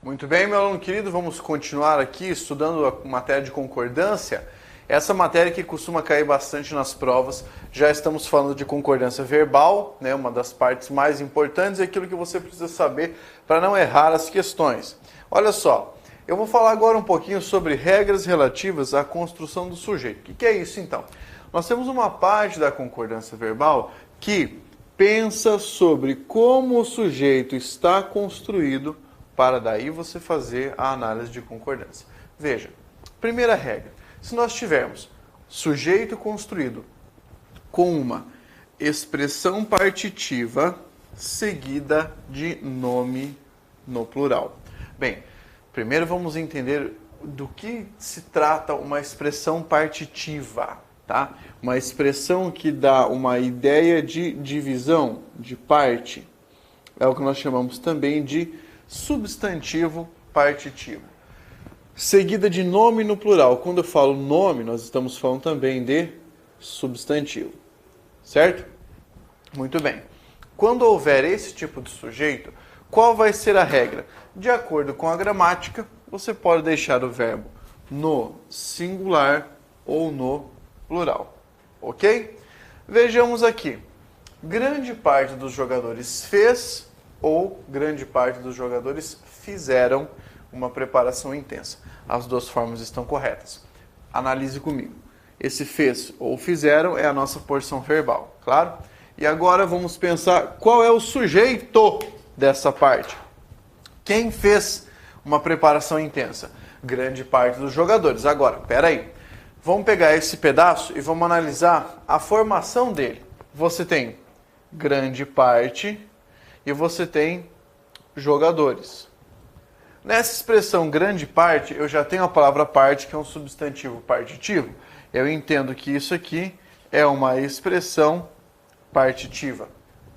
Muito bem, meu aluno querido, vamos continuar aqui estudando a matéria de concordância. Essa matéria que costuma cair bastante nas provas. Já estamos falando de concordância verbal, né? Uma das partes mais importantes, é aquilo que você precisa saber para não errar as questões. Olha só, eu vou falar agora um pouquinho sobre regras relativas à construção do sujeito. O que é isso então? Nós temos uma parte da concordância verbal que pensa sobre como o sujeito está construído para daí você fazer a análise de concordância. Veja, primeira regra, se nós tivermos sujeito construído com uma expressão partitiva seguida de nome no plural. Bem, primeiro vamos entender do que se trata uma expressão partitiva, tá? Uma expressão que dá uma ideia de divisão, de parte. É o que nós chamamos também de substantivo partitivo. Seguida de nome no plural. Quando eu falo nome, nós estamos falando também de substantivo. Certo? Muito bem. Quando houver esse tipo de sujeito, qual vai ser a regra? De acordo com a gramática, você pode deixar o verbo no singular ou no plural. Ok? Vejamos aqui. Grande parte dos jogadores fez ou grande parte dos jogadores fizeram uma preparação intensa. As duas formas estão corretas. Analise comigo. Esse fez ou fizeram é a nossa porção verbal, claro? E agora vamos pensar qual é o sujeito dessa parte. Quem fez uma preparação intensa? Grande parte dos jogadores. Agora, peraí. Vamos pegar esse pedaço e vamos analisar a formação dele. Você tem grande parte e você tem jogadores. Nessa expressão grande parte, eu já tenho a palavra parte, que é um substantivo partitivo. Eu entendo que isso aqui é uma expressão partitiva.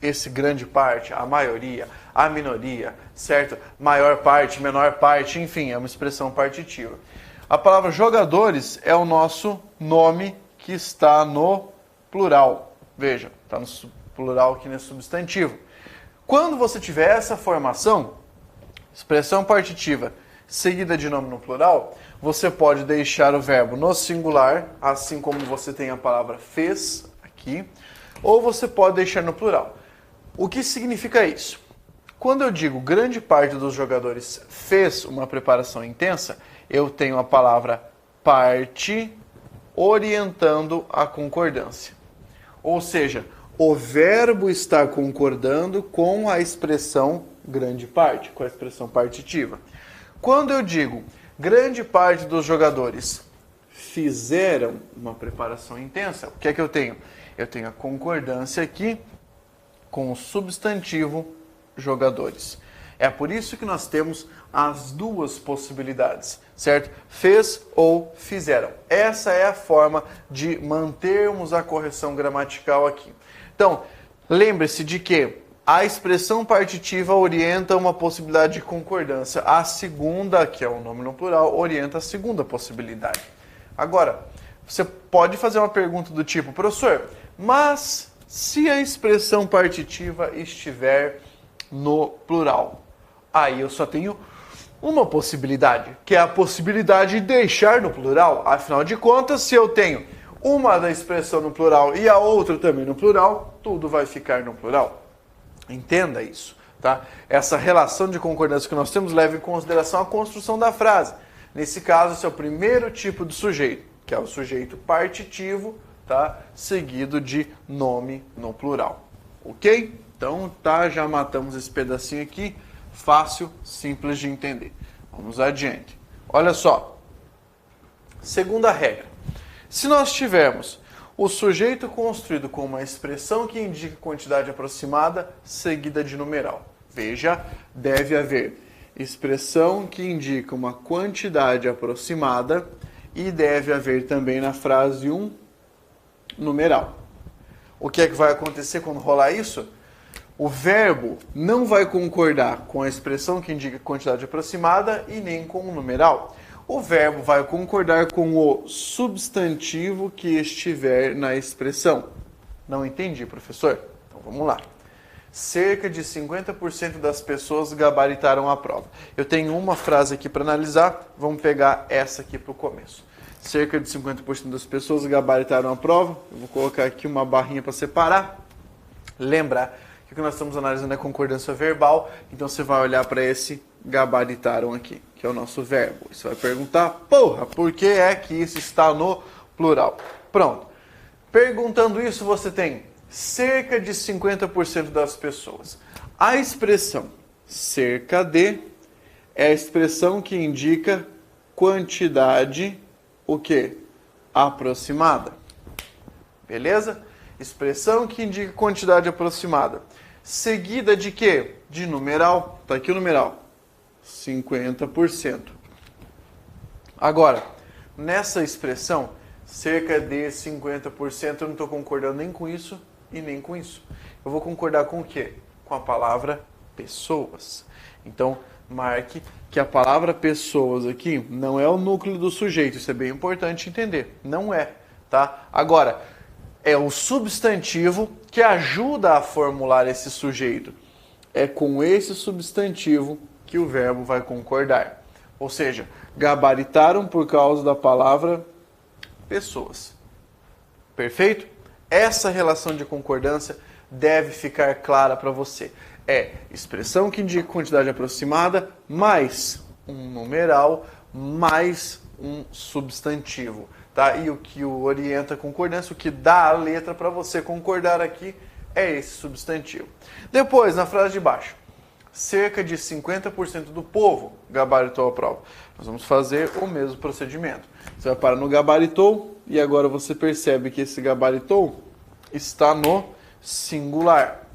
Esse grande parte, a maioria, a minoria, certo? Maior parte, menor parte, enfim, é uma expressão partitiva. A palavra jogadores é o nosso nome que está no plural. Veja, está no plural aqui nesse substantivo. Quando você tiver essa formação, expressão partitiva seguida de nome no plural, você pode deixar o verbo no singular, assim como você tem a palavra fez aqui, ou você pode deixar no plural. O que significa isso? Quando eu digo grande parte dos jogadores fez uma preparação intensa, eu tenho a palavra parte orientando a concordância. Ou seja, o verbo está concordando com a expressão grande parte, com a expressão partitiva. Quando eu digo grande parte dos jogadores fizeram uma preparação intensa, o que é que eu tenho? Eu tenho a concordância aqui com o substantivo jogadores. É por isso que nós temos as duas possibilidades, certo? Fez ou fizeram. Essa é a forma de mantermos a correção gramatical aqui. Então, lembre-se de que a expressão partitiva orienta uma possibilidade de concordância. A segunda, que é o nome no plural, orienta a segunda possibilidade. Agora, você pode fazer uma pergunta do tipo, professor, mas se a expressão partitiva estiver no plural, aí eu só tenho uma possibilidade, que é a possibilidade de deixar no plural. Afinal de contas, se eu tenho uma da expressão no plural e a outra também no plural, tudo vai ficar no plural. Entenda isso, tá? Essa relação de concordância que nós temos leva em consideração a construção da frase. Nesse caso, esse é o primeiro tipo de sujeito, que é o sujeito partitivo, tá? Seguido de nome no plural. Ok? Então, tá, já matamos esse pedacinho aqui. Fácil, simples de entender. Vamos adiante. Olha só. Segunda regra. Se nós tivermos o sujeito construído com uma expressão que indica quantidade aproximada seguida de numeral. Veja, deve haver expressão que indica uma quantidade aproximada e deve haver também na frase um numeral. O que é que vai acontecer quando rolar isso? O verbo não vai concordar com a expressão que indica quantidade aproximada e nem com o numeral. O verbo vai concordar com o substantivo que estiver na expressão. Não entendi, professor? Então vamos lá. cerca de 50% das pessoas gabaritaram a prova. Eu tenho uma frase aqui para analisar, vamos pegar essa aqui para o começo. Cerca de 50% das pessoas gabaritaram a prova. Eu vou colocar aqui uma barrinha para separar. Lembrar que o que nós estamos analisando é concordância verbal, então você vai olhar para esse gabaritaram aqui, que é o nosso verbo. Você vai perguntar, porra, por que é que isso está no plural? Pronto. Perguntando isso, você tem cerca de 50% das pessoas. A expressão cerca de é a expressão que indica quantidade, o quê? Aproximada. Beleza? Expressão que indica quantidade aproximada. Seguida de quê? De numeral. Está aqui o numeral. 50%. Agora, nessa expressão, cerca de 50%, eu não estou concordando nem com isso e nem com isso. Eu vou concordar com o quê? Com a palavra pessoas. Então, marque que a palavra pessoas aqui não é o núcleo do sujeito. Isso é bem importante entender. Não é, tá? Agora, é o substantivo que ajuda a formular esse sujeito. É com esse substantivo que o verbo vai concordar. Ou seja, gabaritaram por causa da palavra pessoas. Perfeito? Essa relação de concordância deve ficar clara para você. É expressão que indica quantidade aproximada, mais um numeral, mais um substantivo. Tá? E o que o orienta a concordância, o que dá a letra para você concordar aqui, é esse substantivo. Depois, na frase de baixo, cerca de 50% do povo gabaritou a prova. Nós vamos fazer o mesmo procedimento. Você vai parar no gabaritou e agora você percebe que esse gabaritou está no singular.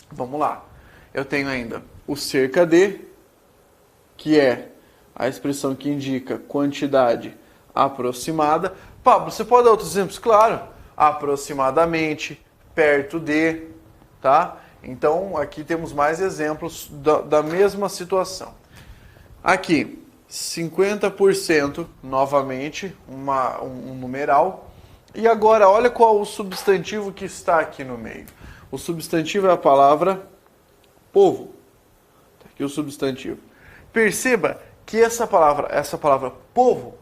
Vamos lá. Eu tenho ainda o cerca de, que é a expressão que indica quantidade aproximada. Pablo, você pode dar outros exemplos? Claro. Aproximadamente, perto de, tá? Então, aqui temos mais exemplos da mesma situação. Aqui, 50%, novamente, um numeral. E agora, olha qual o substantivo que está aqui no meio. O substantivo é a palavra povo. Está aqui o substantivo. Perceba que essa palavra povo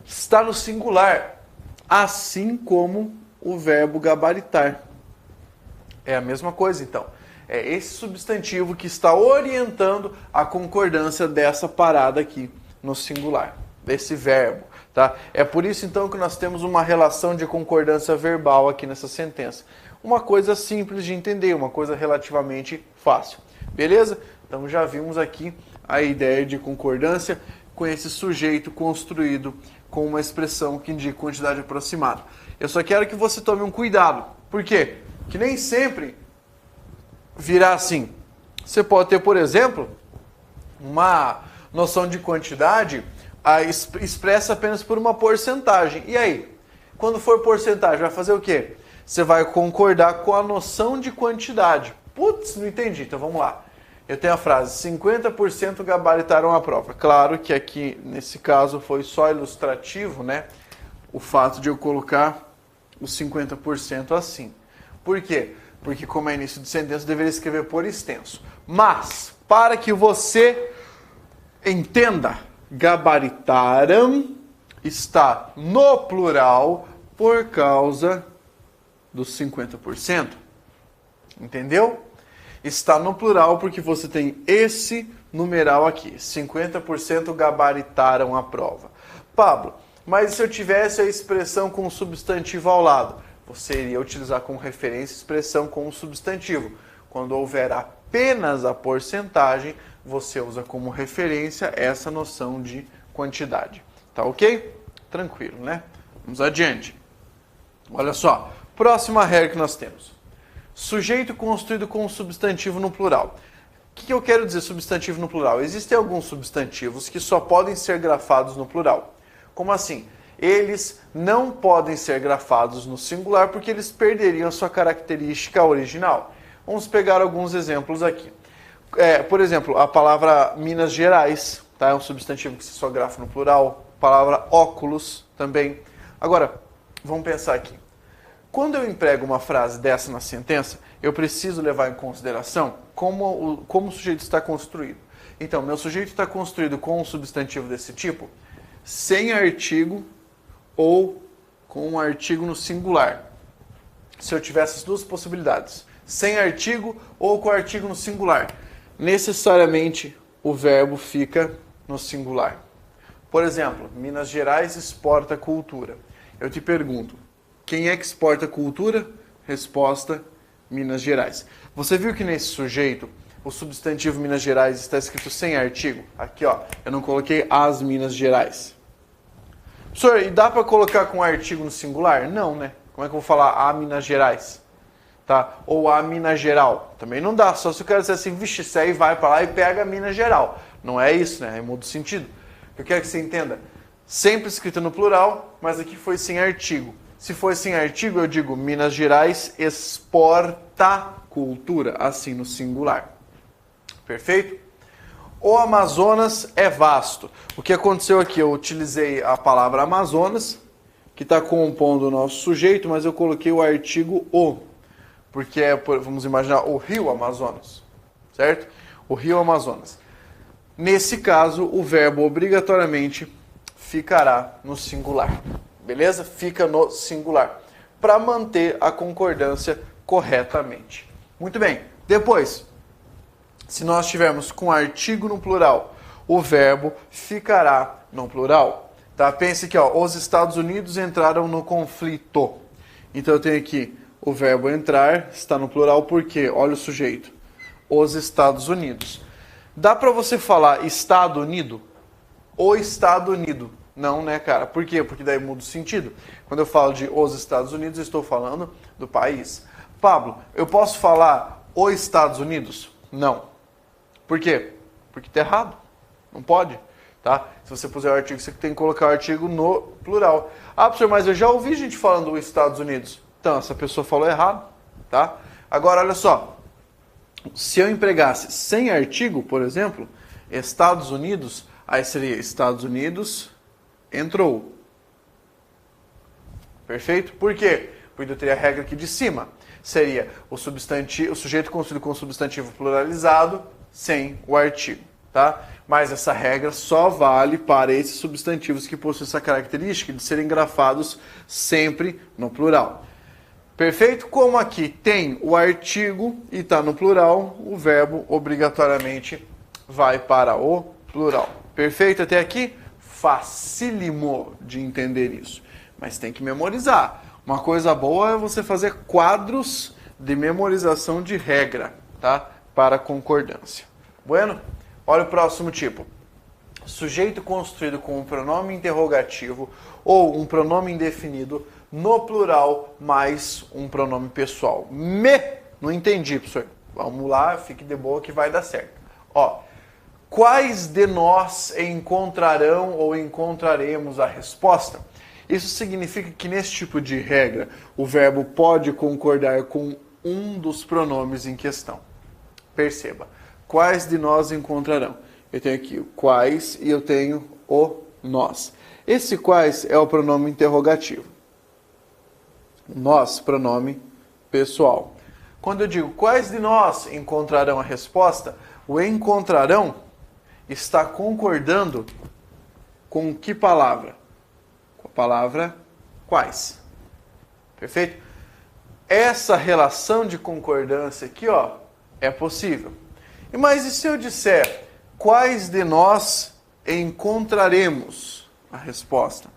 está no singular, assim como o verbo gabaritar. É a mesma coisa, então. É esse substantivo que está orientando a concordância dessa parada aqui no singular, desse verbo. Tá? É por isso, então, que nós temos uma relação de concordância verbal aqui nessa sentença. Uma coisa simples de entender, uma coisa relativamente fácil. Beleza? Então, já vimos aqui a ideia de concordância com esse sujeito construído com uma expressão que indica quantidade aproximada. Eu só quero que você tome um cuidado. Por quê? Que nem sempre virá assim. Você pode ter, por exemplo, uma noção de quantidade expressa apenas por uma porcentagem. E aí? Quando for porcentagem, vai fazer o quê? Você vai concordar com a noção de quantidade. Putz, não entendi. Então vamos lá. Eu tenho a frase, 50% gabaritaram a prova. Claro que aqui, nesse caso, foi só ilustrativo, né? O fato de eu colocar os 50% assim. Por quê? Porque como é início de sentença, eu deveria escrever por extenso. Mas, para que você entenda, gabaritaram está no plural por causa dos 50%. Entendeu? Está no plural porque você tem esse numeral aqui. 50% gabaritaram a prova. Pablo, mas se eu tivesse a expressão com o substantivo ao lado? Você iria utilizar como referência a expressão com o substantivo. Quando houver apenas a porcentagem, você usa como referência essa noção de quantidade. Tá ok? Tranquilo, né? Vamos adiante. Olha só, próxima regra que nós temos. Sujeito construído com substantivo no plural. O que eu quero dizer substantivo no plural? Existem alguns substantivos que só podem ser grafados no plural. Como assim? Eles não podem ser grafados no singular porque eles perderiam a sua característica original. Vamos pegar alguns exemplos aqui. Por exemplo, a palavra Minas Gerais, tá? É um substantivo que se só grafa no plural. A palavra óculos também. Agora, vamos pensar aqui. Quando eu emprego uma frase dessa na sentença, eu preciso levar em consideração como o sujeito está construído. Então, meu sujeito está construído com um substantivo desse tipo, sem artigo ou com um artigo no singular. Se eu tiver essas duas possibilidades, sem artigo ou com artigo no singular, necessariamente o verbo fica no singular. Por exemplo, Minas Gerais exporta cultura. Eu te pergunto, quem é que exporta cultura? Resposta, Minas Gerais. Você viu que nesse sujeito, o substantivo Minas Gerais está escrito sem artigo? Aqui, ó, eu não coloquei as Minas Gerais. Professor, e dá para colocar com artigo no singular? Não, né? Como é que eu vou falar a Minas Gerais? Tá? Ou a Minas Geral? Também não dá, só se eu quero dizer assim, vixe, isso aí vai para lá e pega a Minas Geral. Não é isso, né? É muda o sentido. Eu quero que você entenda. Sempre escrito no plural, mas aqui foi sem artigo. Se for sem artigo, eu digo Minas Gerais exporta cultura, assim no singular. Perfeito? O Amazonas é vasto. O que aconteceu aqui? Eu utilizei a palavra Amazonas, que está compondo o nosso sujeito, mas eu coloquei o artigo o, porque é, vamos imaginar, o rio Amazonas, certo? O rio Amazonas. Nesse caso, o verbo obrigatoriamente ficará no singular. Beleza? Fica no singular. Para manter a concordância corretamente. Muito bem. Depois, se nós tivermos com artigo no plural, o verbo ficará no plural. Tá? Pense que ó, os Estados Unidos entraram no conflito. Então eu tenho aqui o verbo entrar, está no plural porque, olha o sujeito, os Estados Unidos. Dá para você falar Estado Unido? O Estado Unido. Não, né, cara? Por quê? Porque daí muda o sentido. Quando eu falo de os Estados Unidos, eu estou falando do país. Pablo, eu posso falar os Estados Unidos? Não. Por quê? Porque está errado. Não pode. Tá? Se você puser o artigo, você tem que colocar o artigo no plural. Ah, professor, mas eu já ouvi gente falando os Estados Unidos. Então, essa pessoa falou errado. Tá? Agora, olha só. Se eu empregasse sem artigo, por exemplo, Estados Unidos, aí seria Estados Unidos entrou. Perfeito? Por quê? Porque eu teria a regra aqui de cima. Seria o substantivo, o sujeito construído com o substantivo pluralizado sem o artigo. Tá? Mas essa regra só vale para esses substantivos que possuem essa característica de serem grafados sempre no plural. Perfeito? Como aqui tem o artigo e está no plural, o verbo obrigatoriamente vai para o plural. Perfeito até aqui? Facílimo de entender isso. Mas tem que memorizar. Uma coisa boa é você fazer quadros de memorização de regra, tá? Para concordância. Bueno? Olha o próximo tipo. Sujeito construído com um pronome interrogativo ou um pronome indefinido no plural mais um pronome pessoal. Não entendi, professor. Vamos lá, fique de boa que vai dar certo. Ó, quais de nós encontrarão ou encontraremos a resposta? Isso significa que nesse tipo de regra, o verbo pode concordar com um dos pronomes em questão. Perceba, quais de nós encontrarão? Eu tenho aqui o quais e eu tenho o nós. Esse quais é o pronome interrogativo. Nós, pronome pessoal. Quando eu digo quais de nós encontrarão a resposta, o encontrarão está concordando com que palavra? Com a palavra quais. Perfeito? Essa relação de concordância aqui, ó, é possível. Mas e se eu disser quais de nós encontraremos a resposta?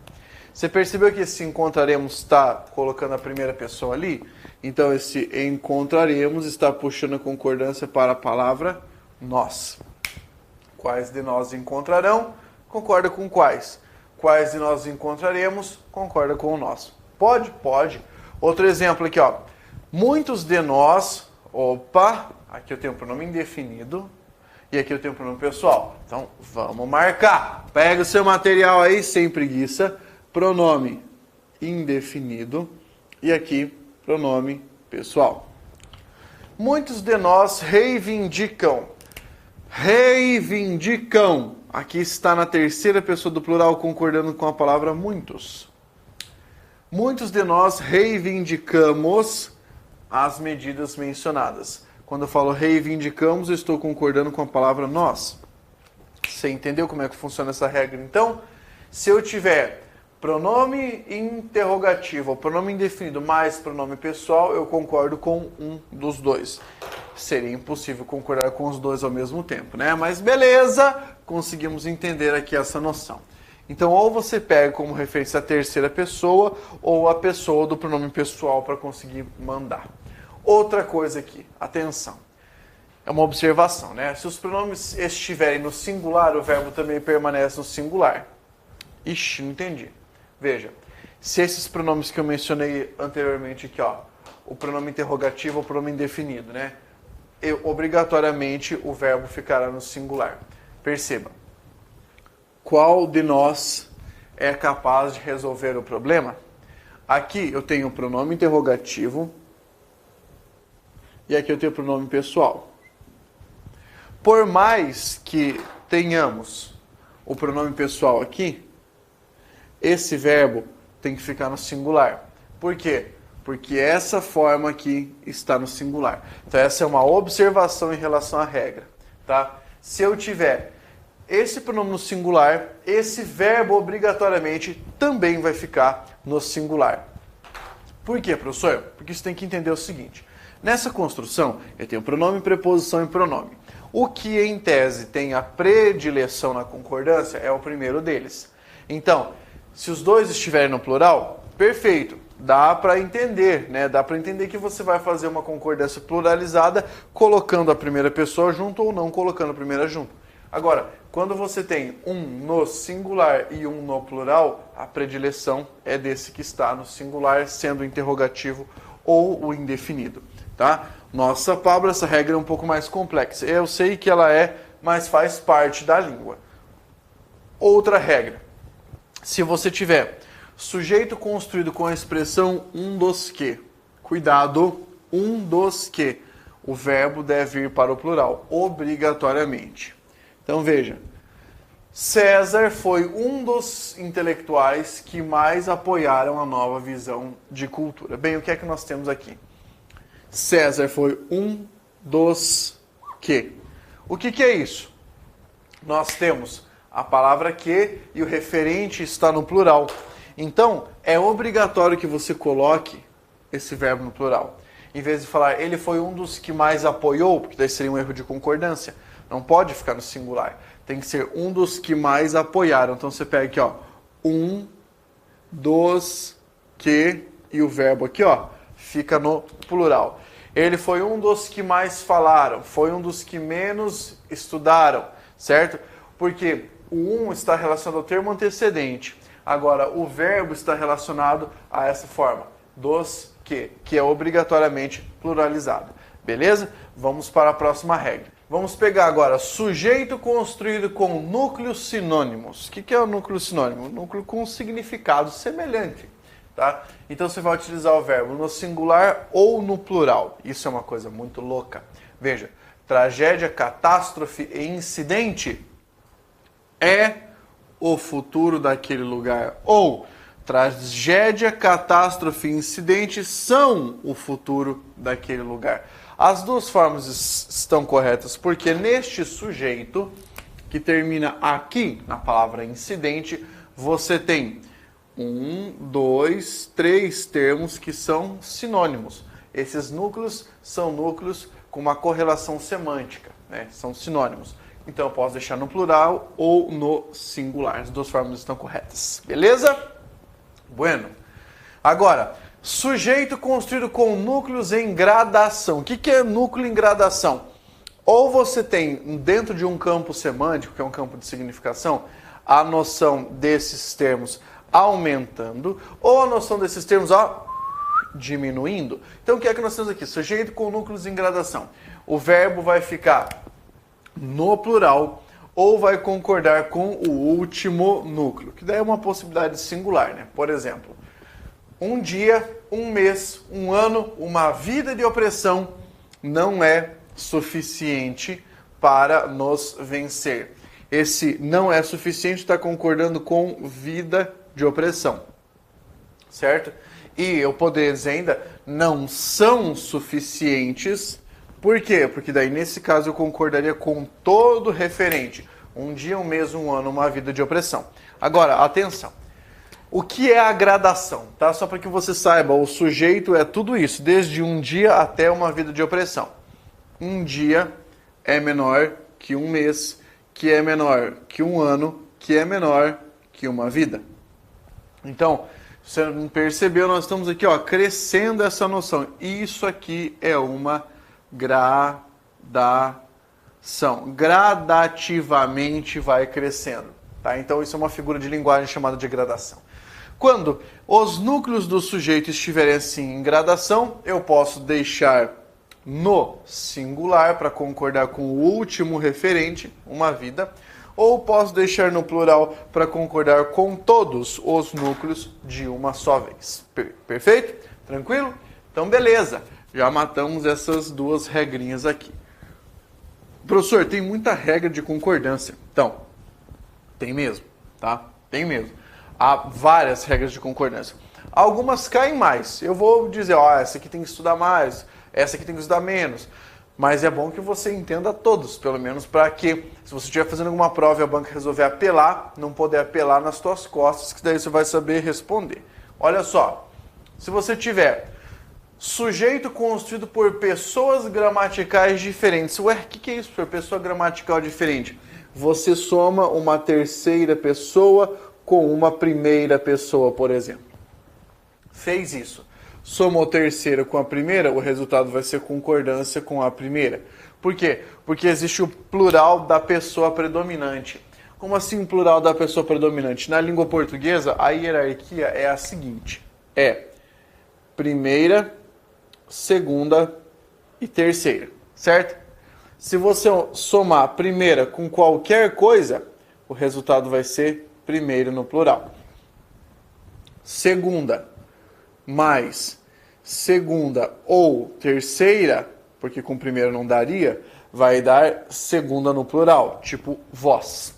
Você percebeu que esse encontraremos está colocando a primeira pessoa ali? Então esse encontraremos está puxando a concordância para a palavra nós. Quais de nós encontrarão? Concorda com quais? Quais de nós encontraremos? Concorda com o nós. Pode? Pode. Outro exemplo aqui, ó. Muitos de nós, opa, aqui eu tenho um pronome indefinido e aqui eu tenho um pronome pessoal. Então vamos marcar. Pega o seu material aí sem preguiça. Pronome indefinido e aqui pronome pessoal. Muitos de nós reivindicam. Reivindicam. Aqui está na terceira pessoa do plural concordando com a palavra muitos. Muitos de nós reivindicamos as medidas mencionadas. Quando eu falo reivindicamos, eu estou concordando com a palavra nós. Você entendeu como é que funciona essa regra? Então, se eu tiver pronome interrogativo ou pronome indefinido mais pronome pessoal, eu concordo com um dos dois. Seria impossível concordar com os dois ao mesmo tempo, né? Mas beleza, conseguimos entender aqui essa noção. Então, ou você pega como referência a terceira pessoa ou a pessoa do pronome pessoal para conseguir mandar. Outra coisa aqui, atenção. É uma observação, né? Se os pronomes estiverem no singular, o verbo também permanece no singular. Ixi, não entendi. Veja, se esses pronomes que eu mencionei anteriormente aqui, ó, o pronome interrogativo ou o pronome indefinido, né? Obrigatoriamente o verbo ficará no singular. Perceba. Qual de nós é capaz de resolver o problema? Aqui eu tenho o pronome interrogativo e aqui eu tenho o pronome pessoal. Por mais que tenhamos o pronome pessoal aqui, esse verbo tem que ficar no singular. Por quê? Porque essa forma aqui está no singular. Então essa é uma observação em relação à regra, tá? Se eu tiver esse pronome no singular, esse verbo obrigatoriamente também vai ficar no singular. Por quê, professor? Porque você tem que entender o seguinte. Nessa construção, eu tenho pronome, preposição e pronome. O que, em tese, tem a predileção na concordância é o primeiro deles. Então, se os dois estiverem no plural, perfeito. Dá para entender, né? Dá para entender que você vai fazer uma concordância pluralizada colocando a primeira pessoa junto ou não colocando a primeira junto. Agora, quando você tem um no singular e um no plural, a predileção é desse que está no singular, sendo o interrogativo ou o indefinido, tá? Nossa, Pablo, essa regra é um pouco mais complexa. Eu sei que ela é, mas faz parte da língua. Outra regra. Se você tiver sujeito construído com a expressão um dos que, cuidado, um dos que, o verbo deve ir para o plural, obrigatoriamente. Então veja, César foi um dos intelectuais que mais apoiaram a nova visão de cultura. Bem, o que é que nós temos aqui? César foi um dos que. O que é isso? Nós temos a palavra que e o referente está no plural. Então, é obrigatório que você coloque esse verbo no plural. Em vez de falar, ele foi um dos que mais apoiou, porque daí seria um erro de concordância. Não pode ficar no singular. Tem que ser um dos que mais apoiaram. Então, você pega aqui, ó, um dos que, e o verbo aqui, ó, fica no plural. Ele foi um dos que mais falaram, foi um dos que menos estudaram, certo? Porque o um está relacionado ao termo antecedente. Agora, o verbo está relacionado a essa forma, dos que é obrigatoriamente pluralizado. Beleza? Vamos para a próxima regra. Vamos pegar agora sujeito construído com núcleos sinônimos. O que é o núcleo sinônimo? Núcleo com significado semelhante. Tá? Então você vai utilizar o verbo no singular ou no plural. Isso é uma coisa muito louca. Veja, tragédia, catástrofe e incidente é o futuro daquele lugar. Ou tragédia, catástrofe e incidente são o futuro daquele lugar. As duas formas estão corretas, porque neste sujeito, que termina aqui na palavra incidente, você tem 1, 2, 3 termos que são sinônimos. Esses núcleos são núcleos com uma correlação semântica, né? São sinônimos. Então eu posso deixar no plural ou no singular. As duas formas estão corretas. Beleza? Bueno. Agora, sujeito construído com núcleos em gradação. O que é núcleo em gradação? Ou você tem dentro de um campo semântico, que é um campo de significação, a noção desses termos aumentando, ou a noção desses termos diminuindo. Então o que é que nós temos aqui? Sujeito com núcleos em gradação. O verbo vai ficar no plural ou vai concordar com o último núcleo, que daí é uma possibilidade singular, né? Por exemplo, um dia, um mês, um ano, uma vida de opressão não é suficiente para nos vencer. Esse não é suficiente está concordando com vida de opressão. certo? E eu poderia dizer ainda, não são suficientes. Por quê? Porque daí, nesse caso, eu concordaria com todo referente. Um dia, um mês, um ano, uma vida de opressão. Agora, atenção. O que é a gradação? Tá? Só para que você saiba, o sujeito é tudo isso, desde um dia até uma vida de opressão. Um dia é menor que um mês, que é menor que um ano, que é menor que uma vida. Então, você não percebeu, nós estamos aqui crescendo essa noção. Isso aqui é uma gradação. Gradativamente vai crescendo. Tá? Então, isso é uma figura de linguagem chamada de gradação. Quando os núcleos do sujeito estiverem assim em gradação, eu posso deixar no singular para concordar com o último referente, uma vida, ou posso deixar no plural para concordar com todos os núcleos de uma só vez. Perfeito? Tranquilo? Então, beleza. Já matamos essas duas regrinhas aqui. Professor, tem muita regra de concordância. Então, tem mesmo, tá? Tem mesmo. Há várias regras de concordância. Algumas caem mais. Eu vou dizer, essa aqui tem que estudar mais, essa aqui tem que estudar menos. Mas é bom que você entenda todos, pelo menos para que, se você estiver fazendo alguma prova e a banca resolver apelar, não poder apelar nas tuas costas, que daí você vai saber responder. Olha só, se você tiver sujeito constituído por pessoas gramaticais diferentes. Ué, o que é isso, por pessoa gramatical diferente? Você soma uma terceira pessoa com uma primeira pessoa, por exemplo. Fez isso. Somou terceira com a primeira, o resultado vai ser concordância com a primeira. Por quê? Porque existe o plural da pessoa predominante. Como assim plural da pessoa predominante? Na língua portuguesa, a hierarquia é a seguinte. É primeira, segunda e terceira, certo? Se você somar primeira com qualquer coisa, o resultado vai ser primeiro no plural. Segunda mais segunda ou terceira, porque com primeira não daria, vai dar segunda no plural, tipo vós.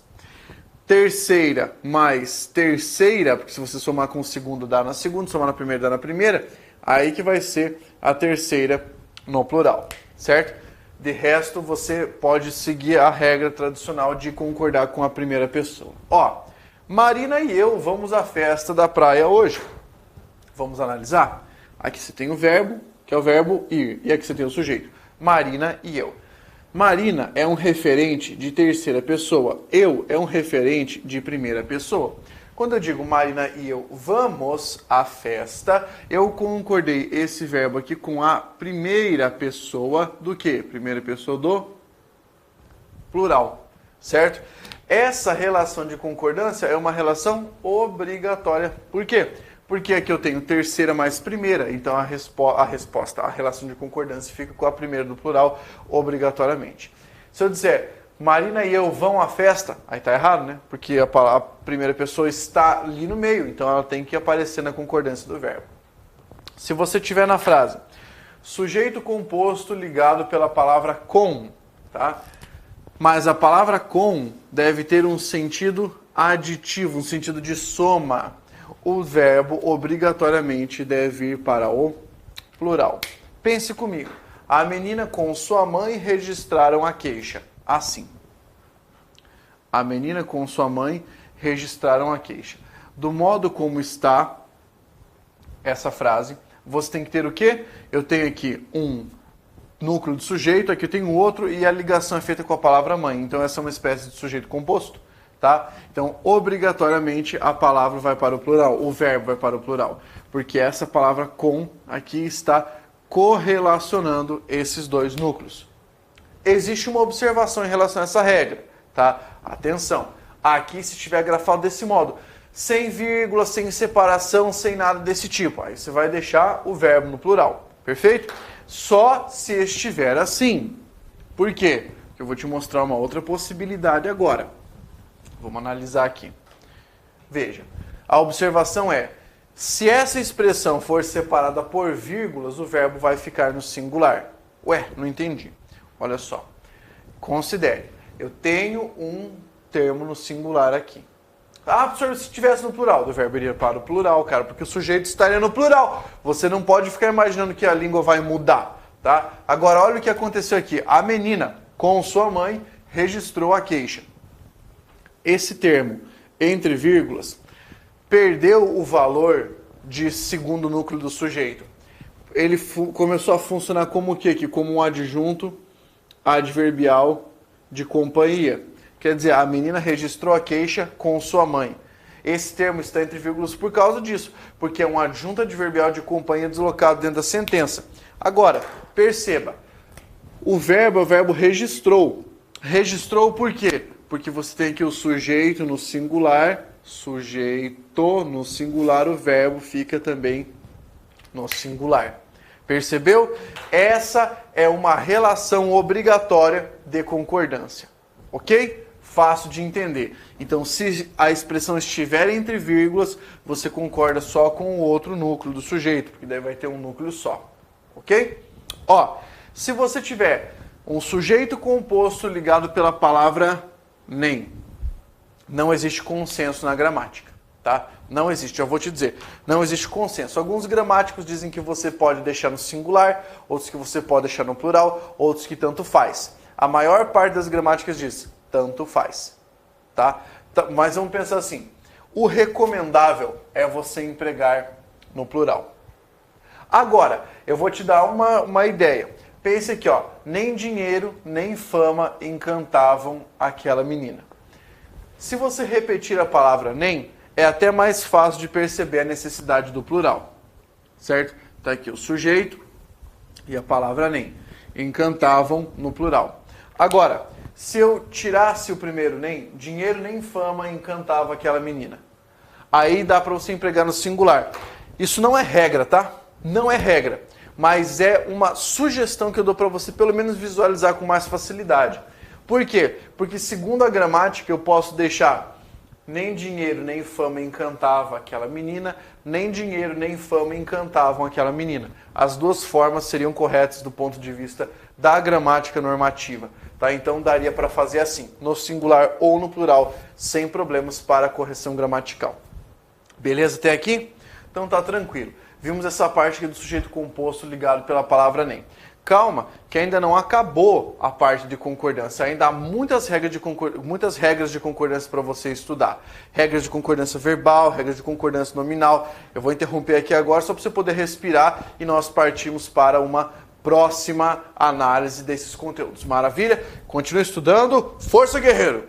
Terceira mais terceira, porque se você somar com o segundo dá na segunda, somar na primeira dá na primeira, aí que vai ser a terceira no plural, certo? De resto, você pode seguir a regra tradicional de concordar com a primeira pessoa. Marina e eu vamos à festa da praia hoje. Vamos analisar? Aqui você tem o verbo, que é o verbo ir, e aqui você tem o sujeito. Marina e eu. Marina é um referente de terceira pessoa. Eu é um referente de primeira pessoa. Quando eu digo Marina e eu vamos à festa, eu concordei esse verbo aqui com a primeira pessoa do quê? Primeira pessoa do plural, certo? Essa relação de concordância é uma relação obrigatória. Por quê? Porque aqui eu tenho terceira mais primeira, então a resposta, a relação de concordância fica com a primeira do plural obrigatoriamente. Se eu disser Marina e eu vão à festa, aí tá errado, né? Porque a primeira pessoa está ali no meio, então ela tem que aparecer na concordância do verbo. Se você tiver na frase sujeito composto ligado pela palavra com, tá? Mas a palavra com deve ter um sentido aditivo, um sentido de soma. O verbo obrigatoriamente deve ir para o plural. Pense comigo. A menina com sua mãe registraram a queixa. Assim. A menina com sua mãe registraram a queixa. Do modo como está essa frase, você tem que ter o quê? Eu tenho aqui um núcleo de sujeito, aqui eu tenho outro e a ligação é feita com a palavra mãe. Então essa é uma espécie de sujeito composto. Tá? Então, obrigatoriamente, a palavra vai para o plural, o verbo vai para o plural, porque essa palavra com aqui está correlacionando esses dois núcleos. Existe uma observação em relação a essa regra, tá? Atenção, aqui se estiver grafado desse modo, sem vírgula, sem separação, sem nada desse tipo, aí você vai deixar o verbo no plural, perfeito? Só se estiver assim. Por quê? Eu vou te mostrar uma outra possibilidade agora. Vamos analisar aqui. Veja, a observação é, se essa expressão for separada por vírgulas, o verbo vai ficar no singular. Ué, não entendi. Olha só. Considere, eu tenho um termo no singular aqui. Ah, professor, se estivesse no plural, do verbo iria para o plural, cara, porque o sujeito estaria no plural. Você não pode ficar imaginando que a língua vai mudar, tá? Agora, olha o que aconteceu aqui. A menina, com sua mãe, registrou a queixa. Esse termo, entre vírgulas, perdeu o valor de segundo núcleo do sujeito. Ele começou a funcionar como o quê aqui? Como um adjunto adverbial de companhia. Quer dizer, a menina registrou a queixa com sua mãe. Esse termo está entre vírgulas por causa disso, porque é um adjunto adverbial de companhia deslocado dentro da sentença. Agora, perceba, o verbo registrou. Registrou por quê? Porque você tem aqui o sujeito no singular, sujeito no singular, o verbo fica também no singular. Percebeu? Essa é uma relação obrigatória de concordância. Ok? Fácil de entender. Então, se a expressão estiver entre vírgulas, você concorda só com o outro núcleo do sujeito, porque daí vai ter um núcleo só. Ok? Ó, se você tiver um sujeito composto ligado pela palavra nem, não existe consenso na gramática, tá? Não existe, eu vou te dizer, não existe consenso. Alguns gramáticos dizem que você pode deixar no singular, outros que você pode deixar no plural, outros que tanto faz. A maior parte das gramáticas diz tanto faz, tá? Mas vamos pensar assim, o recomendável é você empregar no plural. Agora, eu vou te dar uma ideia. Pense aqui, ó, nem dinheiro, nem fama encantavam aquela menina. Se você repetir a palavra nem, é até mais fácil de perceber a necessidade do plural, certo? Tá aqui o sujeito e a palavra nem, encantavam no plural. Agora, se eu tirasse o primeiro nem, dinheiro nem fama encantava aquela menina. Aí dá para você empregar no singular. Isso não é regra, tá? Não é regra, mas é uma sugestão que eu dou para você pelo menos visualizar com mais facilidade. Por quê? Porque segundo a gramática eu posso deixar nem dinheiro nem fama encantava aquela menina, nem dinheiro nem fama encantavam aquela menina. As duas formas seriam corretas do ponto de vista da gramática normativa. Tá? Então daria para fazer assim, no singular ou no plural, sem problemas para a correção gramatical. Beleza até aqui? Então tá tranquilo. Vimos essa parte aqui do sujeito composto ligado pela palavra nem. Calma, que ainda não acabou a parte de concordância. Ainda há muitas regras de concordância para você estudar. Regras de concordância verbal, regras de concordância nominal. Eu vou interromper aqui agora só para você poder respirar e nós partimos para uma próxima análise desses conteúdos. Maravilha? Continue estudando. Força, guerreiro!